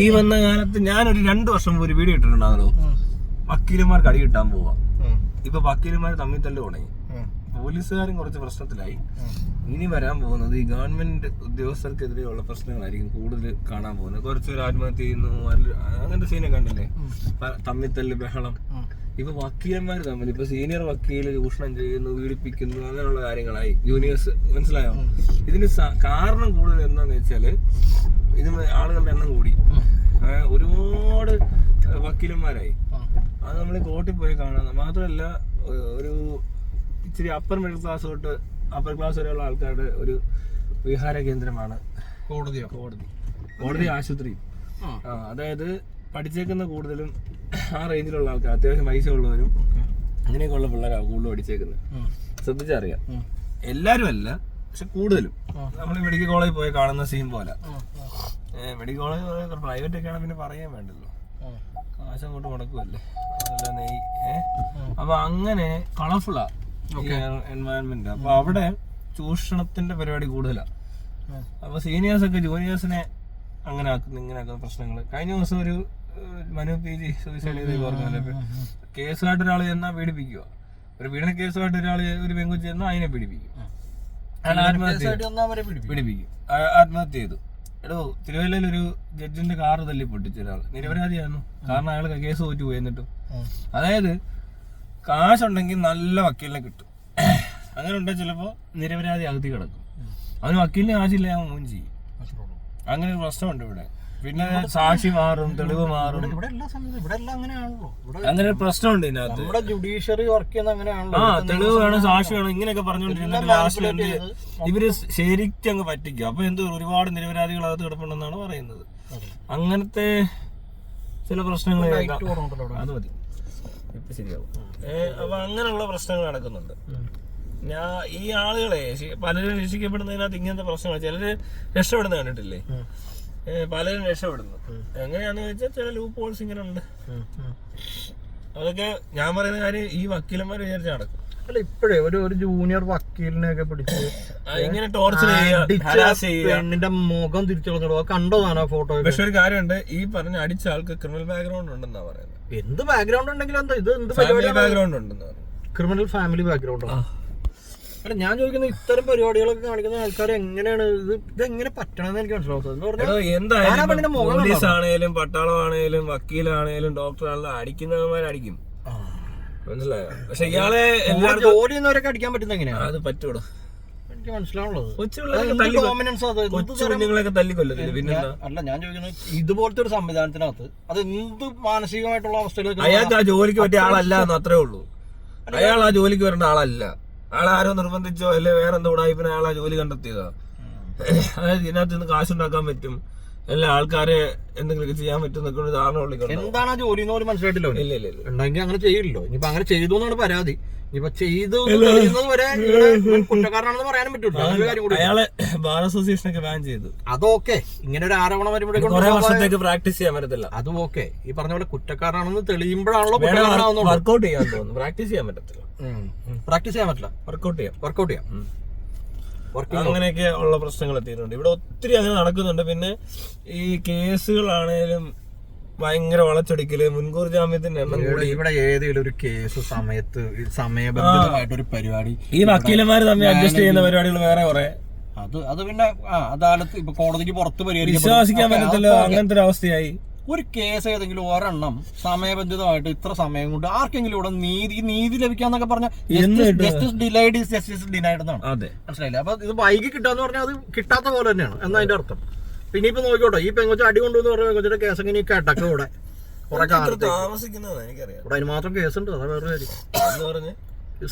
ഈ വന്ന കാലത്ത് ഞാനൊരു 2 വർഷം മുമ്പ് ഒരു വീഡിയോ ഇട്ടിട്ടുണ്ടായിരുന്നു. വക്കീലന്മാർക്ക് അടി കിട്ടാൻ പോവാ. ഇപ്പൊ വക്കീലന്മാർ തമ്മിൽ തല്ല് തുടങ്ങി. പോലീസുകാരും കുറച്ച് പ്രശ്നത്തിലായി. ഇനി വരാൻ പോകുന്നത് ഈ ഗവൺമെന്റ് ഉദ്യോഗസ്ഥർക്കെതിരെയുള്ള പ്രശ്നങ്ങളായിരിക്കും കൂടുതൽ കാണാൻ പോകുന്നത്. കുറച്ചൊരു ആത്മഹത്യ ചെയ്യുന്നു, അങ്ങനത്തെ സീനൊക്കെ കണ്ടില്ലേ, തമ്മിത്തല്ല്, ബഹളം. ഇപ്പൊ വക്കീലന്മാർ തമ്മിൽ ഇപ്പൊ സീനിയർ വക്കീല് ചൂഷണം ചെയ്യുന്നു, പീഡിപ്പിക്കുന്നു, അങ്ങനെയുള്ള കാര്യങ്ങളായി. ജൂനിയേഴ്സ്, മനസ്സിലായോ? ഇതിന് കാരണം കൂടുതൽ എന്താന്ന് വെച്ചാല് ഇത് ആളുകളുടെ എണ്ണം കൂടി, ഒരുപാട് വക്കീലന്മാരായി. അത് നമ്മൾ കോർട്ടിൽ പോയി കാണുന്നത് മാത്രമല്ല, ഒരു ഇച്ചിരി അപ്പർ മിഡിൽ ക്ലാസ് തൊട്ട് അപ്പർ ക്ലാസ് വരെയുള്ള ആൾക്കാരുടെ ഒരു വിഹാര കേന്ദ്രമാണ് കോടതി ആശുപത്രി. അതായത് പഠിച്ചേക്കുന്ന കൂടുതലും ആ റേഞ്ചിലുള്ള ആൾക്കാർ, അത്യാവശ്യം പൈസ ഉള്ളവരും അങ്ങനെയൊക്കെയുള്ള പിള്ളേരാണ് കൂടുതലും പഠിച്ചേക്കുന്നത്. ശ്രദ്ധിച്ചറിയാം, എല്ലാവരും അല്ല, പക്ഷെ കൂടുതലും നമ്മൾ മെഡിക്കൽ കോളേജിൽ പോയി കാണുന്ന സീൻ പോലെ. മെഡിക്കൽ കോളേജ് പ്രൈവറ്റ് ഒക്കെ ആണെങ്കിൽ പിന്നെ പറയാൻ വേണ്ടല്ലോ, കാശ് അങ്ങോട്ട് മുടക്കുമല്ലേ, നല്ല നെയ്. അപ്പൊ അങ്ങനെ കളർഫുള്ളാ എൻവയൺമെന്റ്. അപ്പൊ അവിടെ ചൂഷണത്തിന്റെ പരിപാടി കൂടുതലാ. അപ്പൊ സീനിയേഴ്സ് ഒക്കെ ജൂനിയേഴ്സിനെ അങ്ങനെ ആക്കുന്നു, ഇങ്ങനെ ആക്കുന്ന പ്രശ്നങ്ങൾ. കഴിഞ്ഞ ദിവസം ഒരു മനു PG സൂയിസൈഡ് ചെയ്ത് പറഞ്ഞ കേസുമായിട്ട് ഒരാൾ ചെന്നാൽ പീഡിപ്പിക്കുക, ഒരു പീഡന കേസുമായിട്ട് ഒരാൾ ഒരു പെങ്കുച്ചി ചെന്നാൽ അതിനെ പീഡിപ്പിക്കും, അയാൾ പീഡിപ്പിക്കും, ആത്മഹത്യ ചെയ്തു. എടോ, തിരുവല്ലയിൽ ഒരു ജഡ്ജിന്റെ കാറ് തല്ലി പൊട്ടിച്ച ഒരാൾ നിരപരാധിയായിരുന്നു. കാരണം അയാൾ കേസ് തോറ്റു പോയി. എന്നിട്ടും അതായത് കാശുണ്ടെങ്കിൽ നല്ല വക്കീലിനെ കിട്ടും, അങ്ങനെ ഉണ്ടെങ്കിൽ ചിലപ്പോൾ നിരപരാധി അകത്തി കിടക്കും. അവന് വക്കീലിന് കാശില്ല, അവൻ മൂന്ന് ചെയ്യും. അങ്ങനെ ഒരു പ്രശ്നമുണ്ട് ഇവിടെ. പിന്നെ സാക്ഷി മാറും, തെളിവ് മാറും, അങ്ങനെ ഒരു പ്രശ്നമുണ്ട് ഇതിനകത്ത്. ജുഡീഷ്യറി വർക്ക് ചെയ്യുന്ന അങ്ങനെയാണല്ലോ. തെളിവ് വേണം, സാക്ഷി വേണം, ഇങ്ങനെയൊക്കെ പറഞ്ഞുകൊണ്ടിരുന്നിട്ട് ലാസ്റ്റ് ഇവര് ശരിക്കും അങ്ങ് പറ്റിക്കും. അപ്പൊ എന്തോ ഒരുപാട് നിരപരാധികൾ അകത്ത് കിടപ്പുണ്ടെന്നാണ് പറയുന്നത്. അങ്ങനത്തെ ചില പ്രശ്നങ്ങൾ അത് മതി, ഇപ്പൊ ശരിയാവും. അപ്പൊ അങ്ങനെയുള്ള പ്രശ്നങ്ങൾ നടക്കുന്നുണ്ട്. ഈ ആളുകളെ പലരും രക്ഷിക്കപ്പെടുന്നതിനകത്ത് ഇങ്ങനത്തെ പ്രശ്നങ്ങൾ, ചിലര് രക്ഷപ്പെടുന്ന കണ്ടിട്ടില്ലേ, പലരും രക്ഷപ്പെടുന്നു. എങ്ങനെയാന്ന് വെച്ചാൽ ചില ലൂപ്പ് ഹോൾസ് ഇങ്ങനെ ഉണ്ട്. അതൊക്കെ ഞാൻ പറയുന്ന കാര്യം ഈ വക്കീലന്മാർ വിചാരിച്ച് നടക്കും. അല്ല, ഇപ്പഴേ ഒരു ജൂനിയർ വക്കീലിനെ ഒക്കെ പിടിച്ച് ഇങ്ങനെ ടോർച്ചർ പെണ്ണിന്റെ മുഖം തിരിച്ചു കണ്ടതാണ് ആ ഫോട്ടോ. പക്ഷെ ഒരു കാര്യമുണ്ട്, ഈ പറഞ്ഞ അടിച്ച ആൾക്ക് ക്രിമിനൽ ബാക്ക്ഗ്രൗണ്ട് ഉണ്ടെന്നാ പറയുന്നത്. എന്ത് ബാക്ക്ഗ്രൗണ്ട് ഉണ്ടെങ്കിലും എന്താ ഇത്, എന്ത് ബാക്ക്ഗ്രൗണ്ട് ഉണ്ടെന്ന് പറയുന്നത്, ക്രിമിനൽ ഫാമിലി ബാക്ക്ഗ്രൗണ്ട്. അല്ല, ഞാൻ ചോദിക്കുന്നത് ഇത്തരം പരിപാടികളൊക്കെ കാണിക്കുന്ന ആൾക്കാർ എങ്ങനെയാണ് ഇതെങ്ങനെ പറ്റണമെന്ന് എനിക്ക് മനസ്സിലാവുന്നത്. എന്തായാലും പോലീസ് ആണേലും പട്ടാളമാണേലും വക്കീലാണേലും ഡോക്ടറാണേലും അടിക്കുന്നവന്മാരടിക്കും, മനസ്സിലായോ? പക്ഷെ ഇയാളെ ജോലി ചെയ്യുന്നവരൊക്കെ അടിക്കാൻ പറ്റുന്ന എങ്ങനെയാണ്? അത് പറ്റൂടോ, എനിക്ക് മനസ്സിലാവുള്ളത്. കുഞ്ഞുങ്ങളെയൊക്കെ തല്ലിക്കൊല്ലത്തില്ല പിന്നെന്താ? അല്ല, ഞാൻ ചോദിക്കുന്നത് ഇതുപോലത്തെ ഒരു സംവിധാനത്തിനകത്ത് അത് എന്ത് മാനസികമായിട്ടുള്ള അവസ്ഥയിലേക്ക് അയാൾക്ക് ആ ജോലിക്ക് പറ്റിയ ആളല്ല എന്ന് അത്രേ ഉള്ളൂ. അയാൾ ആ ജോലിക്ക് വരേണ്ട ആളല്ല. അയാൾ ആരോ നിർബന്ധിച്ചോ അല്ലെ വേറെ എന്തോ ഉടായിപ്പിനെ അയാൾ ആ ജോലി കണ്ടെത്തിയതാ. അതായത് ഇതിനകത്ത് നിന്ന് കാശുണ്ടാക്കാൻ പറ്റും, എല്ലാ ആൾക്കാരെ എന്തെങ്കിലും ചെയ്യാൻ പറ്റും എന്നൊക്കെ ഒരു ധാരണ ഉള്ളിൽ. എന്താണ് ആ ജോലി എന്ന് പോലും മനസ്സിലായിട്ടില്ലോ. ഇല്ല ഉണ്ടെങ്കിൽ അങ്ങനെ ചെയ്യില്ലല്ലോ. ഇനിയിപ്പോ അങ്ങനെ ചെയ്തു എന്നാണ് പരാതി. ഇനിയിപ്പോ ചെയ്തു വരെ കുറ്റക്കാരനാണെന്ന് പറയാനും പറ്റൂല്ലോ. അയാളെ ബാർ അസോസിയേഷനൊക്കെ ബാൻ ചെയ്തു. അതൊക്കെ ഇങ്ങനെ ഒരു ആരോപണം വരുമ്പോഴേക്കും വർഷത്തേക്ക് പ്രാക്ടീസ് ചെയ്യാൻ പറ്റത്തില്ല. അതും ഓക്കെ, ഈ പറഞ്ഞ പോലെ കുറ്റക്കാരനാണെന്ന് തെളിയുമ്പോഴാണല്ലോ വർക്ക്ഔട്ട് ചെയ്യാൻ തോന്നുന്നു. പ്രാക്ടീസ് ചെയ്യാൻ പറ്റത്തില്ല, വർക്ക്ഔട്ട് ചെയ്യാം. അങ്ങനെയൊക്കെ ഉള്ള പ്രശ്നങ്ങൾ എത്തിയിട്ടുണ്ട് ഇവിടെ. ഒത്തിരി അങ്ങനെ നടക്കുന്നുണ്ട്. പിന്നെ ഈ കേസുകളാണേലും ഭയങ്കര വളച്ചൊടിക്കല്, മുൻകൂർ ജാമ്യത്തിന്റെ എണ്ണം കൂടി. ഇവിടെ ഏതെങ്കിലും ഒരു കേസ് സമയത്ത് സമയബന്ധിതമായിട്ടൊരു പരിപാടി, ഈ വക്കീലന്മാര് തമ്മിൽ അഡ്ജസ്റ്റ് ചെയ്യുന്ന പരിപാടികൾ വേറെ കുറെ. അത് പിന്നെ അദാലത്ത് ഇപ്പൊ കോടതിക്ക് പുറത്ത് വിശ്വസിക്കാൻ പറ്റത്തില്ല, അങ്ങനത്തെ ഒരു അവസ്ഥയായി. ഒരു കേസ് ഏതെങ്കിലും ഒരെണ്ണം സമയബന്ധിതമായിട്ട് ഇത്ര സമയം കൊണ്ട് ആർക്കെങ്കിലും ഇവിടെ നീതി ലഭിക്കാന്നൊക്കെ പറഞ്ഞാൽ justice delayed is justice denied എന്നാണ്. മനസ്സിലായില്ല? അപ്പൊ ഇത് വൈകി കിട്ടാന്ന് പറഞ്ഞാൽ അത് കിട്ടാത്ത പോലെ തന്നെയാണ് എന്നാ അതിന്റെ അർത്ഥം. പിന്നെ ഇപ്പൊ നോക്കിക്കോട്ടെ, ഈ പെങ്കൊച്ച അടി കൊണ്ടുവന്ന് പറഞ്ഞ പെങ്കൊച്ചിന്റെ കേസ് എങ്ങനെ കേട്ടൊക്കെ ഇവിടെ കുറെ കാലത്ത് ഇവിടെ അതിന് മാത്രം കേസുണ്ട്. അതാ വേറെ കാര്യം.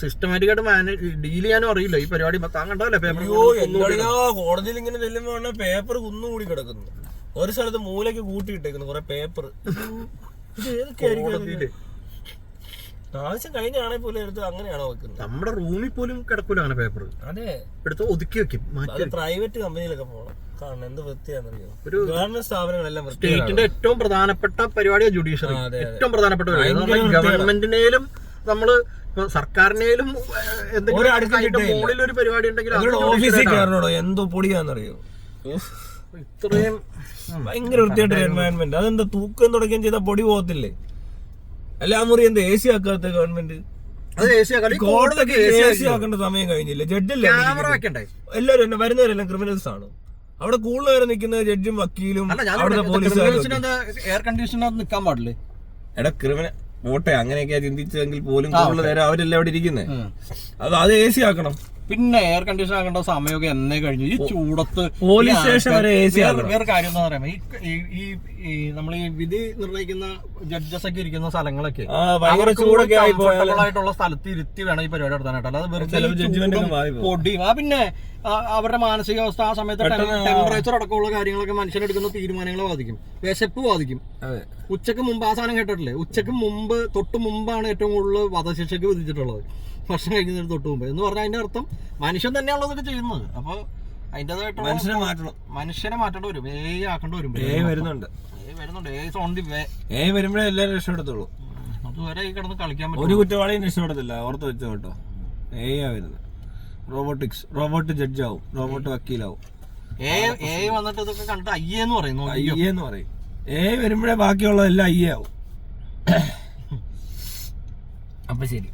സിസ്റ്റമാറ്റിക്കായിട്ട് ഡീൽ ചെയ്യാനും അറിയില്ല ഈ പരിപാടി. താൻ കണ്ടല്ലേ കോടതിയിൽ ഇങ്ങനെ ചെല്ലുമ്പോ പേപ്പർ കുന്നുകൂടി കിടക്കുന്നു, ഒരു സ്ഥലത്ത് മൂലയ്ക്ക് കൂട്ടിയിട്ടേക്കുന്നു കുറെ പേപ്പർ. ആവശ്യം കഴിഞ്ഞാണെ പോലും എടുത്ത് അങ്ങനെയാണോ വെക്കുന്നത്? നമ്മുടെ റൂമിൽ പോലും കിടക്കൂല അങ്ങനെ പേപ്പർ. അതെ, എടുത്ത് ഒതുക്കി വെക്കും. പ്രൈവറ്റ് കമ്പനിയിലൊക്കെ പോകണം, കാരണം എന്ത് വൃത്തിയാണെന്നറിയോ. ഒരു ഗവൺമെന്റ് സ്ഥാപനങ്ങളെല്ലാം സ്റ്റേറ്റിന്റെ ഏറ്റവും പ്രധാനപ്പെട്ട പരിപാടിയാണ് ജുഡീഷ്യറി. ഏറ്റവും പ്രധാനപ്പെട്ട പരിപാടി ഗവൺമെന്റിനേലും നമ്മള് സർക്കാരിനേലും എന്തെങ്കിലും മുകളിൽ ഒരു പരിപാടി ഉണ്ടെങ്കിൽ ഓഫീസിൽ കയറണോ എന്തോ പൊടിയാന്നറിയോ. ഇത്രയും ഭയങ്കര വൃത്തിയായിട്ട് എൻവയൺമെന്റ്. അതെന്താ തൂക്കം തുടങ്ങുകയും ചെയ്താൽ പൊടി പോകത്തില്ലേ? അല്ല ആ മുറി എന്താ AC ആക്കാത്ത ഗവൺമെന്റ്? അത് AC ആക്കേണ്ട സമയം കഴിഞ്ഞില്ല. ജഡ്ജല്ലേ ക്യാമറ വെക്കണ്ടേ? എല്ലാവരും തന്നെ വരുന്നവരെല്ലാം ക്രിമിനൽസ് ആണ്. അവിടെ കൂടുതൽ നേരം നിൽക്കുന്ന ജഡ്ജും വക്കീലും അവിടുത്തെ പോലീസുകാരും. എയർ കണ്ടീഷനർ നിൽക്കാൻ പാടില്ലേ? എടാ ക്രിമിനൽ പോട്ടെ, അങ്ങനെയൊക്കെയാ ചിന്തിച്ചെങ്കിൽ പോലും കൂടുതൽ നേരം അവരെല്ലാം അവിടെ ഇരിക്കുന്നത്. അത് AC ആക്കണം. പിന്നെ എയർ കണ്ടീഷൻ ആക്കേണ്ട സമയമൊക്കെ എന്നേ കഴിഞ്ഞു. ഈ ചൂടത്ത് പോലീസ് സ്റ്റേഷൻ വരെ AC ആക്കണം. വേറെ കാര്യം എന്താ പറയുമ്പോ ഈ നമ്മൾ ഈ വിധി നിർണ്ണയിക്കുന്ന ജഡ്ജസ് ഒക്കെ ഇരിക്കുന്ന സ്ഥലങ്ങളൊക്കെ ഭയങ്കര ചൂടൊക്കെ ആയിട്ടുള്ള സ്ഥലത്ത് ഇരുത്തി വേണം ഈ പരിപാടി നടത്താനായിട്ട്. അല്ലാതെ വെറുതെ പൊടി പിന്നെ അവരുടെ മാനസികാവസ്ഥ ആ സമയത്ത് ടെമ്പറേച്ചർ അടക്കമുള്ള കാര്യങ്ങളൊക്കെ മനുഷ്യനെടുക്കുന്ന തീരുമാനങ്ങളെ ബാധിക്കും. വിശപ്പ് ബാധിക്കും. ഉച്ചക്ക് മുമ്പ് ആ സാധനം കേട്ടിട്ടില്ലേ? ഉച്ചക്ക് മുമ്പ് തൊട്ട് മുമ്പാണ് ഏറ്റവും കൂടുതൽ വധശിക്ഷയ്ക്ക് വിധിച്ചിട്ടുള്ളത്, ഭക്ഷണം കഴിക്കുന്നതിന് തൊട്ട് മുമ്പ്. എന്ന് പറഞ്ഞാൽ അതിന്റെ അർത്ഥം മനുഷ്യൻ തന്നെയാണല്ലോ ഇതൊക്കെ ചെയ്യുന്നത്. അപ്പൊ അതിൻ്റെതായിട്ടുള്ള മനുഷ്യനെ മാറ്റേണ്ടി വരും. ആക്കേണ്ടി വരും. വരുന്നുണ്ട്. വരുമ്പോഴേ എല്ലാവരും രക്ഷപ്പെടുത്തുള്ളൂ. അതുവരെ ഈ കിടന്ന് കളിക്കാൻ പറ്റും. ഒരു കുറ്റവാളിയും രക്ഷപ്പെടത്തില്ല, ഓർത്ത് വെച്ചോ കേട്ടോ. വരുന്നത് റോബോട്ട് ജഡ്ജാവും, റോബോട്ട് വക്കീലാവും. വന്നിട്ട് ഇതൊക്കെ കണ്ടിട്ട് അയ്യെന്ന് പറയുന്നു. അയ്യെന്ന് പറയും. വരുമ്പോഴേ ബാക്കിയുള്ളതെല്ലാം അയ്യാവും. അപ്പൊ ശരി,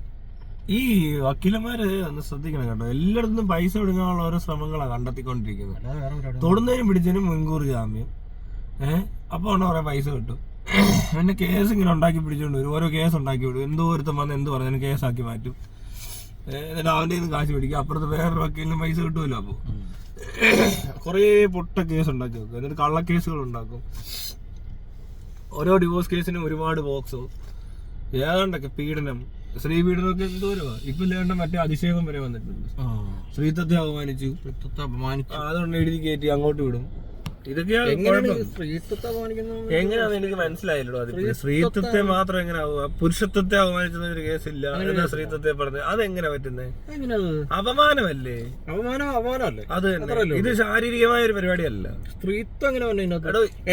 ഈ വക്കീലന്മാര് ഒന്ന് ശ്രദ്ധിക്കണം കേട്ടോ. എല്ലായിടത്തും പൈസ എടുക്കാനുള്ള ഓരോ ശ്രമങ്ങളാണ് കണ്ടെത്തിക്കൊണ്ടിരിക്കുന്നത്. തൊടുന്നതിനും പിടിച്ചതിനും മുൻകൂർ ജാമ്യം. അപ്പൊ കുറെ പൈസ കിട്ടും. പിന്നെ കേസ് ഇങ്ങനെ ഉണ്ടാക്കി പിടിച്ചോണ്ട് വരും. ഓരോ കേസ് ഉണ്ടാക്കി വിടും. എന്തോ ഒരുത്തം വന്ന് എന്ത് പറഞ്ഞാലും കേസാക്കി മാറ്റും. എന്നിട്ട് അവൻ്റെ നിന്ന് കാശ് പിടിക്കും. അപ്പുറത്ത് വേറൊരു വക്കീലിന് പൈസ കിട്ടുമല്ലോ. അപ്പോൾ കുറേ പൊട്ട കേസ് ഉണ്ടാക്കി വെക്കും. എന്നിട്ട് കള്ളക്കേസുകൾ ഉണ്ടാക്കും. ഓരോ ഡിവോഴ്സ് കേസിനും ഒരുപാട് ബോക്സോ ഏതാണ്ടൊക്കെ പീഡനം, സ്ത്രീ പീഡനമൊക്കെ എന്തോരോ. ഇപ്പൊ ഇല്ലാണ്ട് മറ്റേ അതിശയം വരെ വന്നിട്ടുണ്ട്. സ്ത്രീത്വത്തെ അപമാനിച്ചു, അതുകൊണ്ട് എഴുതി കയറ്റി അങ്ങോട്ട് വിടും. ഇതൊക്കെയാണ് എങ്ങനെയാന്ന് എനിക്ക് മനസ്സിലായില്ലോ. അത് സ്ത്രീത്വത്തെ മാത്രം എങ്ങനെ പുരുഷത്വത്തെ അപമാനിച്ചെന്ന ഒരു കേസില്ല. എന്നാ സ്ത്രീത്വത്തെ പറഞ്ഞത് അതെങ്ങനെ പറ്റുന്നേ? അപമാനമല്ലേ? അപമാനമല്ലേ അത് തന്നെ. ഇത് ശാരീരികമായ ഒരു പരിപാടിയല്ല. സ്ത്രീത്വം എങ്ങനെ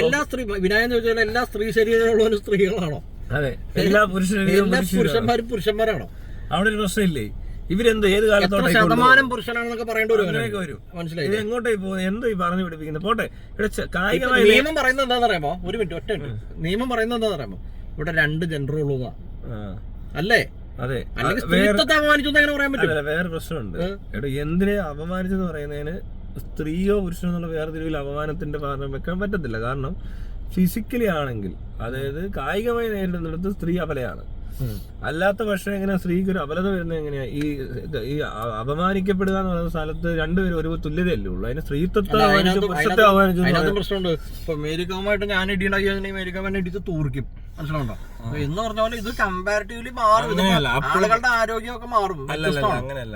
എല്ലാ സ്ത്രീ വിനായം ചോദിച്ചാൽ എല്ലാ സ്ത്രീ ശരീരമുള്ള സ്ത്രീകളാണോ? അതെ, എല്ലാ പുരുഷന്മാരും പുരുഷന്മാരാണോ? അവിടെ ഒരു പ്രശ്നമില്ലേ? ഇവരെന്ത് ഏത് കാലത്തോടെ ശതമാനം പുരുഷനാണെന്നൊക്കെ പറയേണ്ടി വരും. മനസ്സിലായി? എങ്ങോട്ടേക്ക് പോകുന്നത്? എന്തോ ഈ പറഞ്ഞു പിടിപ്പിക്കുന്നത്? പോട്ടെ. കായികമായി നിയമം പറയുന്നത് എന്താണെന്ന് അറിയാമോ? ഒരു മിനിറ്റ്, ഒറ്റ നിയമം പറയുന്നത് എന്താണെന്ന് അറിയാമോ? ഇവിടെ 2 ജെൻഡർ ഉള്ളതാ അല്ലേ? അതെ. അപമാനിച്ചെന്ന് പറയാൻ പറ്റില്ല. വേറെ പ്രശ്നമുണ്ട്. എടോ, എന്തിനെ അപമാനിച്ചെന്ന് പറയുന്നതിന് സ്ത്രീയോ പുരുഷനോ എന്നുള്ള വേർതിരിവിൽ അപമാനത്തിന്റെ കാരണം വെക്കാൻ പറ്റത്തില്ല. കാരണം ഫിസിക്കലി ആണെങ്കിൽ, അതായത് കായികമായി നേരിടുന്നിടത്ത് സ്ത്രീ അപലയാണ്. അല്ലാത്ത പക്ഷേ എങ്ങനെയാ സ്ത്രീക്ക് ഒരു അപലത വരുന്നത്? എങ്ങനെയാ ഈ അപമാനിക്കപ്പെടുക എന്ന് പറയുന്ന സ്ഥലത്ത് രണ്ടുപേരും ഒരു തുല്യതയല്ലേ ഉള്ളൂ. അതിന് സ്ത്രീത്വത്തെ പ്രശ്നമുണ്ട്. ഇപ്പൊ മേരികോമായിട്ട് ഞാൻ ഇടിയുണ്ടാക്കി മേരികോമനെ ഇടിച്ച് തൂർക്കും, മനസ്സിലുണ്ടോ? എന്ന് പറഞ്ഞ പോലെ ഇത് കമ്പാരിറ്റീവ്ലി മാറും. ആളുകളുടെ ആരോഗ്യമൊക്കെ മാറും. അങ്ങനെയല്ല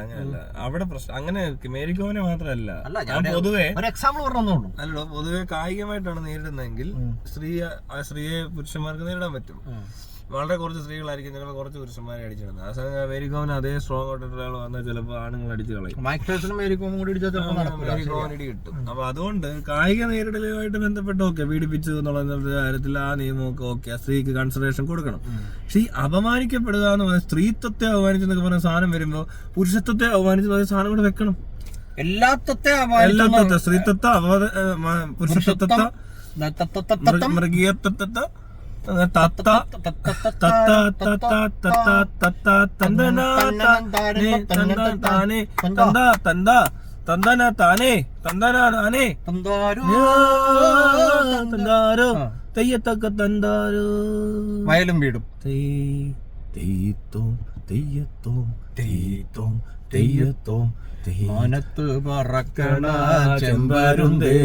അവിടെ പ്രശ്നം. അങ്ങനെ മേരികോമിനെ മാത്രമല്ല, പൊതുവെ ഒരു എക്സാമ്പിൾ പറഞ്ഞോളൂ. അല്ലല്ലോ, പൊതുവെ കായികമായിട്ടാണ് നേരിടുന്നതെങ്കിൽ സ്ത്രീയെ പുരുഷന്മാർക്ക് നേരിടാൻ പറ്റും. വളരെ കുറച്ച് സ്ത്രീകളായിരിക്കും ചിലപ്പോൾ കുറച്ച് പുരുഷന്മാരെ അടിച്ചിടുന്നത്. ആ സമയം മേരികോമിന് അതേ സ്ട്രോങ് ആയിട്ടുള്ള ഒരാൾ വന്നാൽ ചിലപ്പോൾ ആണുങ്ങൾ അടിച്ചു കളയും. മേരികോമിന് കിട്ടും. അപ്പൊ അതുകൊണ്ട് കായിക നേരിടലുമായിട്ട് ബന്ധപ്പെട്ട് ഓക്കെ പീഡിപ്പിച്ചു എന്നുള്ള കാര്യത്തിൽ ആ നിയമമൊക്കെ ഓക്കെ, സ്ത്രീക്ക് കൺസിഡറേഷൻ കൊടുക്കണം. പക്ഷെ ഈ അപമാനിക്കപ്പെടുക എന്ന് പറഞ്ഞാൽ സ്ത്രീത്വത്തെ അപമാനിച്ചെന്നൊക്കെ പറഞ്ഞ സാധനം വരുമ്പോ പുരുഷത്വത്തെ അപമാനിച്ചു പറഞ്ഞ സാധനം കൂടെ വെക്കണം. എല്ലാത്തത്തെ സ്ത്രീത്വത്തെ പുരുഷത്വത്തെ മൃഗീയത്വത്തെ വയലും വീടും മനത്ത് പറക്കണ ചെമ്പരുന്തേ.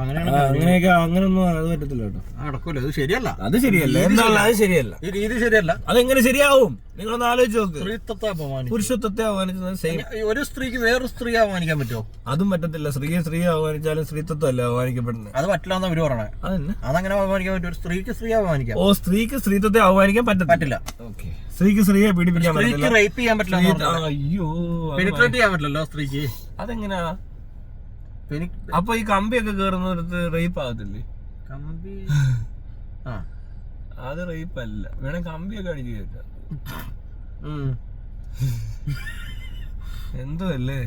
അങ്ങനെയൊക്കെ അങ്ങനൊന്നും അത് പറ്റത്തില്ല കേട്ടോ. നടക്കൂല, അത് ശരിയല്ല. അത് ശരിയല്ല. എന്താണ് അത് ശരിയല്ല? ഈ രീതി ശരിയല്ല. അതെങ്ങനെ ശരിയാവും? നിങ്ങളൊന്ന് ആലോചിച്ച് നോക്ക്. സ്ത്രീത്വത്തെ അപമാനിക്കും, പുരുഷത്വത്തെ അപമാനിച്ചത് സെയിം. ഒരു സ്ത്രീക്ക് വേറൊരു സ്ത്രീ അപമാനിക്കാൻ പറ്റുമോ? അതും പറ്റത്തില്ല. സ്ത്രീയെ അപമാനിച്ചാലും സ്ത്രീത്വം അല്ല അപമാനിക്കപ്പെടുന്നത്. അത് പറ്റില്ല എന്ന് അവര് പറയണേ. അതങ്ങനെ അപമാനിക്കാൻ പറ്റും? ഒരു സ്ത്രീക്ക് സ്ത്രീ അപമാനിക്കാം. ഓ, സ്ത്രീക്ക് സ്ത്രീത്വത്തെ അപമാനിക്കാൻ പറ്റില്ല. ഓക്കെ, സ്ത്രീക്ക് സ്ത്രീയെ പീഡിപ്പിക്കാൻ പറ്റില്ല. റേപ്പ് ചെയ്യാൻ പറ്റില്ല. അയ്യോ, പെനിട്രേറ്റ് ചെയ്യാൻ പറ്റില്ലല്ലോ സ്ത്രീക്ക്. അതെങ്ങനെയാ? അപ്പൊ ഈ കമ്പിയൊക്കെ കേറുന്നിടത്ത് റേപ്പ് ആകത്തില്ലേ? കമ്പി അത് റേപ്പ് അല്ല. വേണേ കമ്പിയൊക്കെ അടിച്ചു കയറ്റാം. എന്തോ അല്ലേ?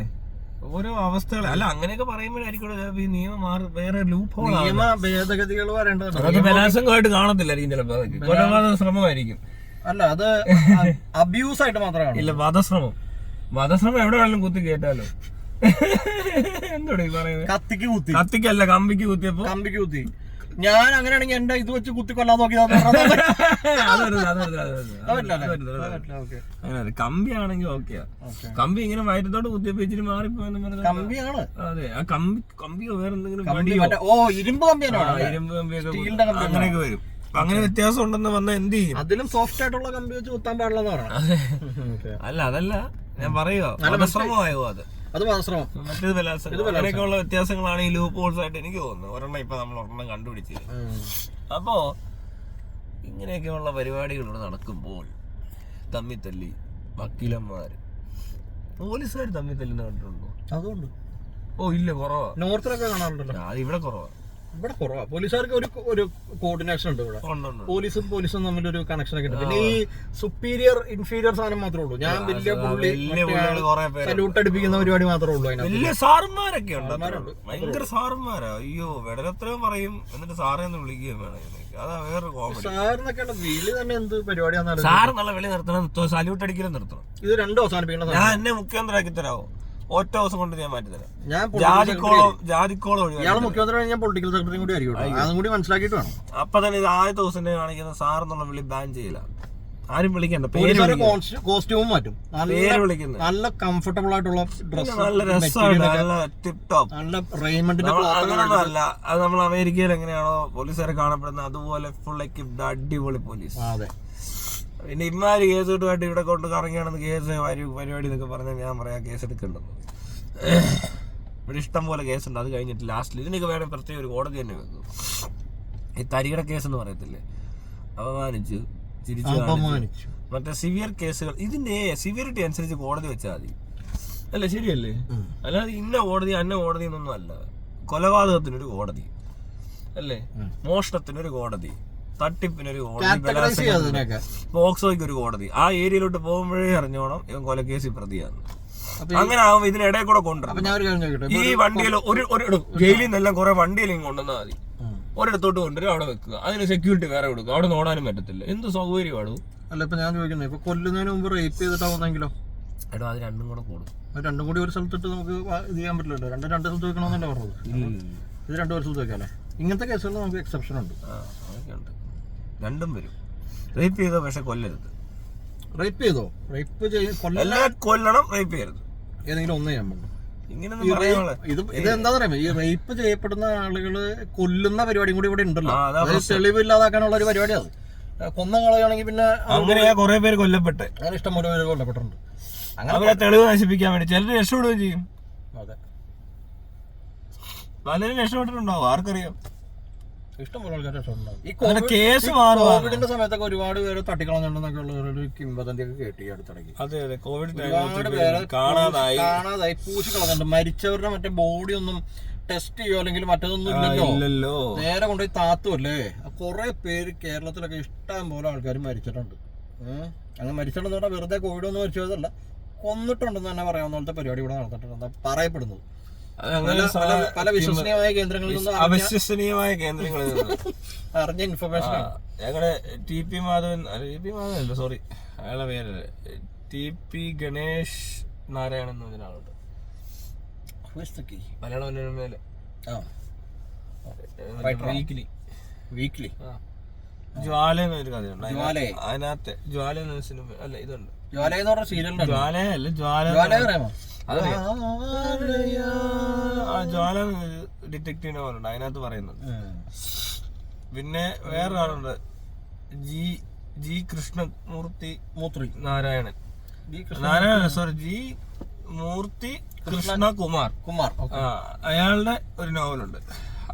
ഓരോ അവസ്ഥകൾ അല്ല അങ്ങനെയൊക്കെ പറയുമ്പോഴായിരിക്കും ഈ നിയമം മാറി വേറെ ലൂപ്പ് ഹോൾ നിയമ ഭേദഗതികൾ വരേണ്ടത്. അതൊക്കെ ബലാത്സംഗമായിട്ട് കാണത്തില്ലായിരിക്കും ചിലപ്പോ, കൊലപാതക ശ്രമമായിരിക്കും. അല്ല, അത് അബ്യൂസ് ആയിട്ട് മാത്രമാണ്. ഇല്ല, വധശ്രമം എവിടെ വേണമെങ്കിലും കുത്തി കേട്ടാലോ. എന്തോടെ പറയുന്നത്? കത്തിക്ക് കുത്തി, കത്തിക്കല്ല കമ്പിക്ക് കുത്തിയപ്പോ. കമ്പിക്ക് കുത്തി. ഞാൻ അങ്ങനെയാണെങ്കിൽ എന്റെ ഇത് വെച്ച് കുത്തി കൊല്ലാൻ നോക്കിയതാ. കമ്പി ആണെങ്കിൽ ഓക്കെയാ. കമ്പി ഇങ്ങനെ വയറ്റത്തോട് കുത്തിയപ്പോ ഇച്ചിരി മാറിപ്പോയെന്ന് പറഞ്ഞത് കമ്പിയാണ്. അതെ, ആ കമ്പിയോ വേറെ എന്തെങ്കിലും ഇരുമ്പ് കമ്പിയാണോ? ഇരുമ്പ് കമ്പിയൊക്കെ അങ്ങനെയൊക്കെ വരും. അങ്ങനെ വ്യത്യാസം ഉണ്ടെന്ന് വന്നാൽ എന്ത് ചെയ്യും? അതിലും സോഫ്റ്റ് ആയിട്ടുള്ള കമ്പി വെച്ച് കുത്താൻ പാടില്ലെന്ന് പറഞ്ഞു. അല്ല, അതല്ല ഞാൻ പറയുവോ, വധശ്രമമായോ അത് വധശ്രമം. മറ്റേത് ബലാത്സംഗം. അങ്ങനെയൊക്കെയുള്ള വ്യത്യാസങ്ങളാണ് ഈ ലൂപ്പ് ഹോൾസ് ആയിട്ട് എനിക്ക് തോന്നുന്നത്. ഒരെണ്ണം ഇപ്പൊ നമ്മൾ ഒരെണ്ണം കണ്ടുപിടിച്ചത്. അപ്പോ ഇങ്ങനെയൊക്കെയുള്ള പരിപാടികൾ ഇവിടെ നടക്കുമ്പോൾ തമ്മിത്തല്ലി വക്കീലന്മാര് പോലീസുകാർ തമ്മിത്തല്ലിന്ന് കണ്ടിട്ടുണ്ടോ? അതുകൊണ്ട് ഇല്ല, കുറവാ. നോർത്തിലൊക്കെ കാണാറുണ്ടല്ലോ. അത് ഇവിടെ കുറവാ. ഇവിടെ കുറവാ. പോലീസുകാർക്ക് ഒരു കോർഡിനേഷൻ ഉണ്ട് ഇവിടെ. പോലീസും തമ്മിലൊരു കണക്ഷൻ ഒക്കെ ഉണ്ട്. പിന്നെ ഈ സുപ്പീരിയർ ഇൻഫീരിയർ സാധനം മാത്രമേ ഉള്ളൂ. ഞാൻ വലിയ സല്യൂട്ട് അടിപ്പിക്കുന്ന പരിപാടി മാത്രമേ ഉള്ളൂ. വലിയ സാറന്മാരൊക്കെ ഉണ്ട്, ഭയങ്കര സാറന്മാരാ. അയ്യോ, വെടലത്രയും പറയും എന്നിട്ട് സാറേ എന്ന് വിളിക്കുകയും വേണം. അതാ വേറെ കോമഡി. സാറിനൊക്കെ വിളി തന്നെ എന്ത് പരിപാടിയാണെന്ന്. സാറ് നല്ല വിളി നിർത്തണം, സല്യൂട്ട് അടിക്കലും നിർത്തണം. ഇത് രണ്ടും അവസാനിപ്പിക്കണം. ഞാൻ എന്നെ മുഖ്യമന്ത്രിയാക്കി തരാമോ? ഒറ്റ ദിവസം കൊണ്ട് ഞാൻ മാറ്റിത്തരാം. ജാതിക്കോളം ഇയാൾ മുഖ്യമന്ത്രി, ഞാൻ പൊളിറ്റിക്കൽ സെക്രട്ടറി കൂടി ആയിരിക്കും. അതും കൂടി മനസ്സിലാക്കിയിട്ട് വേണം. അപ്പൊ തന്നെ ഇത് ആദ്യത്തെ ദിവസം കാണിക്കുന്ന സാർ എന്നുള്ള വിളി ബാൻ ചെയ്യില്ല. ആരും വിളിക്കണ്ട, കോസ്റ്റ്യൂം മാറ്റും. പേര് വിളിക്കുന്നത് നല്ല കംഫർട്ടബിൾ ആയിട്ടുള്ള ഡ്രസ്, നല്ല രസമാണ്, നല്ല ടിപ് ടോപ്പ്, നല്ല റെയ്മണ്ടിന്റെ. അങ്ങനെയൊന്നുമല്ല, അത് നമ്മൾ അമേരിക്കയിൽ എങ്ങനെയാണോ പോലീസുകാരെ കാണപ്പെടുന്നത് അതുപോലെ ഫുൾ എക്യുപ്ഡ് അടിപൊളി പോലീസ്. അതെ. പിന്നെ ഇമാര് കേസ് കിട്ടുമായിട്ട് ഇവിടെ കൊണ്ട് കറങ്ങിയാണെന്ന് കേസ് പരിപാടി എന്നൊക്കെ പറഞ്ഞാൽ ഞാൻ പറയാം കേസ് എടുക്കേണ്ടത്. ഇവിടെ ഇഷ്ടം പോലെ കേസുണ്ട്. അത് കഴിഞ്ഞിട്ട് ലാസ്റ്റിൽ ഇതിനൊക്കെ വേണം പ്രത്യേക ഒരു കോടതി തന്നെ വെക്കും. ഈ തരികിട കേസ് എന്ന് പറയത്തില്ലേ, അപമാനിച്ചു ചിരിച്ചു മറ്റേ സിവിയർ കേസുകൾ, ഇതിന്റെ സിവിയറിറ്റി അനുസരിച്ച് കോടതി വെച്ചാൽ മതി. അല്ല, ശരിയല്ലേ? അല്ലാതെ ഇന്ന കോടതി അന്ന കോടതി എന്നൊന്നും അല്ല. കൊലപാതകത്തിനൊരു കോടതി അല്ലേ, മോഷണത്തിനൊരു കോടതി, തട്ടിപ്പിനൊരു കോടതി, പോക്സോയ്ക്ക് ഒരു കോടതി. ആ ഏരിയയിലോട്ട് പോകുമ്പോഴേ അറിഞ്ഞോണം ഇവൻ കൊലക്കേസിൽ പ്രതിയാണ്. അങ്ങനെ ആവുമ്പോ ഇതിനിടയിൽ കൂടെ കൊണ്ടുവരണം. ഈ വണ്ടിയിൽ ഒരു ജയിലിൽ നിന്നെല്ലാം കുറെ വണ്ടിയിലും കൊണ്ടുവന്നാൽ മതി. ഒരിടത്തോട്ട് കൊണ്ടുവരും, അവിടെ വെക്കുക. അതിന് സെക്യൂരിറ്റി വേറെ കൊടുക്കുക, അവിടെ നോടാനും പറ്റത്തില്ല. എന്ത് സൗകര്യമാണ്. അല്ല, ഇപ്പൊ ഞാൻ ചോദിക്കുന്നത്, ഇപ്പൊ കൊല്ലുന്നതിന് മുമ്പ് റേപ്പ് ചെയ്തിട്ടാവുന്നെങ്കിലോ? എടോ, അത് രണ്ടും കൂടെ കൂടും. രണ്ടും കൂടി ഒരു സ്ഥലത്തിട്ട് നമുക്ക് ഇത് ചെയ്യാൻ പറ്റില്ലല്ലോ. രണ്ട് സ്ഥലത്ത് വെക്കണമെന്നല്ലേ പറഞ്ഞത്. ഇത് രണ്ടു ഒരു സ്ഥലത്ത് വെക്കാല്ലേ? ഇങ്ങനത്തെ കേസുകളിൽ നമുക്ക് എക്സെപ്ഷൻ ഉണ്ട്. അതൊക്കെ ഉണ്ട്, രണ്ടും വരും. റേപ്പ് ചെയ്തോ, പക്ഷെ കൊല്ലരുത്. റേപ്പ് ചെയ്തോ? റേപ്പ് കൊല്ലണം, റേപ്പ് ചെയ്യരുത്. ഏതെങ്കിലും ഒന്ന് ചെയ്യാൻ പറ്റും. ഇത് എന്താ പറയാ, ഈ റേപ്പ് ചെയ്യപ്പെടുന്ന ആളുകള് കൊല്ലുന്ന പരിപാടിയും കൂടി ഇവിടെ ഉണ്ടല്ലോ. തെളിവ് ഇല്ലാതാക്കാനുള്ള ഒരു പരിപാടി. അത് കൊന്ന കളയാണെങ്കിൽ പിന്നെ അങ്ങനെയാ കുറെ പേര് കൊല്ലപ്പെട്ടെ. അങ്ങനെ ഇഷ്ടംപോലെ പേര് കൊല്ലപ്പെട്ടിട്ടുണ്ട്. അങ്ങനെ തെളിവ് നശിപ്പിക്കാൻ വേണ്ടി ചിലർ രക്ഷപ്പെടുകയും ചെയ്യും. അതെ, പലരും രക്ഷപ്പെട്ടിട്ടുണ്ടാവും, ആർക്കറിയാം. ഇഷ്ടംപോലെ ആൾക്കാർ രക്ഷപ്പെട്ടുണ്ടാവും. ഈ കോവിഡിന്റെ സമയത്തൊക്കെ ഒരുപാട് പേര് തട്ടിക്കളഞ്ഞുണ്ടെന്നൊക്കെ ഉള്ള ഒരു കിംവദന്തിയൊക്കെ കേട്ടി അടുത്തിടയ്ക്ക്. അതെ, കോവിഡ് ഒരുപാട് പേര് കാണാതായി പൂശി കളഞ്ഞിട്ടുണ്ട്. മരിച്ചവരുടെ മറ്റേ ബോഡി ഒന്നും ടെസ്റ്റ് ചെയ്യോ അല്ലെങ്കിൽ മറ്റേതൊന്നും ഇല്ലല്ലോ, നേരെ കൊണ്ടുപോയി താത്തുമല്ലേ. കുറെ പേര് കേരളത്തിലൊക്കെ ഇഷ്ടം പോലെ ആൾക്കാർ മരിച്ചിട്ടുണ്ട്. അങ്ങനെ മരിച്ചിട്ടുണ്ടെന്ന് പറഞ്ഞാൽ വെറുതെ കോവിഡ് ഒന്നും മരിച്ചതല്ല, കൊന്നിട്ടുണ്ടെന്ന് തന്നെ പറയാവുന്ന പോലത്തെ പരിപാടി ഇവിടെ നടന്നിട്ടുണ്ടെന്ന് പറയപ്പെടുന്നത്. പല വിശ്വസനീയമായ കേന്ദ്രങ്ങളിൽ നിന്ന് അവിശ്വസനീയമായ കേന്ദ്രങ്ങളിൽ നിന്ന് അറിഞ്ഞ ഇൻഫർമേഷൻ. ഞങ്ങളുടെ ടി പി മാധവൻ അല്ല, സോറി, അയാളുടെ പേര് TP ഗണേഷ് നാരായണൻ എന്ന് പറഞ്ഞ ആളുണ്ട്. മലയാള മനോരമയില് വീക്ക്ലി ജ്വാല എന്നൊരു കഥയുണ്ട്. അതിനകത്ത് ജ്വാല എന്ന സിനിമ അല്ല, ഇതുണ്ട്. ജ്വാല എന്ന് പറഞ്ഞ സീരിയലുണ്ട്. ജ്വാലയല്ല, ജ്വാല ഡിറ്റക്റ്റീവ് നോവലുണ്ട്, അതിനകത്ത് പറയുന്നുണ്ട്. പിന്നെ വേറൊരാളുണ്ട്, G Krishnamurthy Narayanan, sorry, G Murthy Krishna Kumar. അയാളുടെ ഒരു നോവലുണ്ട്,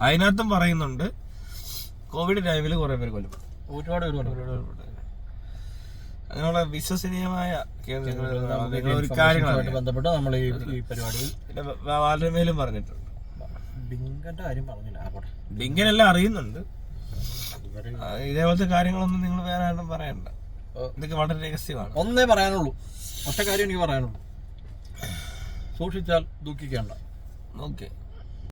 അതിനകത്തും പറയുന്നുണ്ട് കോവിഡ് ടൈമിൽ കുറെ പേര് കൊല്ലപ്പെട്ടു, ഒരുപാട് അങ്ങനെയുള്ള വിശ്വസനീയമായ കാര്യങ്ങളുമായിട്ട് ബന്ധപ്പെട്ട് നമ്മൾ ഈ പരിപാടിയിൽ വാൽമേലും പറഞ്ഞിട്ടുണ്ട്. ഡിങ്കന്റെ കാര്യം പറഞ്ഞില്ല. ഡിങ്കനെല്ലാം അറിയുന്നുണ്ട്. ഇതേപോലത്തെ കാര്യങ്ങളൊന്നും നിങ്ങൾ വേറെ ആരും പറയണ്ട, ഇതൊക്കെ വളരെ രഹസ്യമാണ്. ഒന്നേ പറയാനുള്ളൂ, ഒറ്റ കാര്യം എനിക്ക് പറയാനുള്ളൂ. സൂക്ഷിച്ചാൽ ദുഃഖിക്കേണ്ട. ഓക്കെ.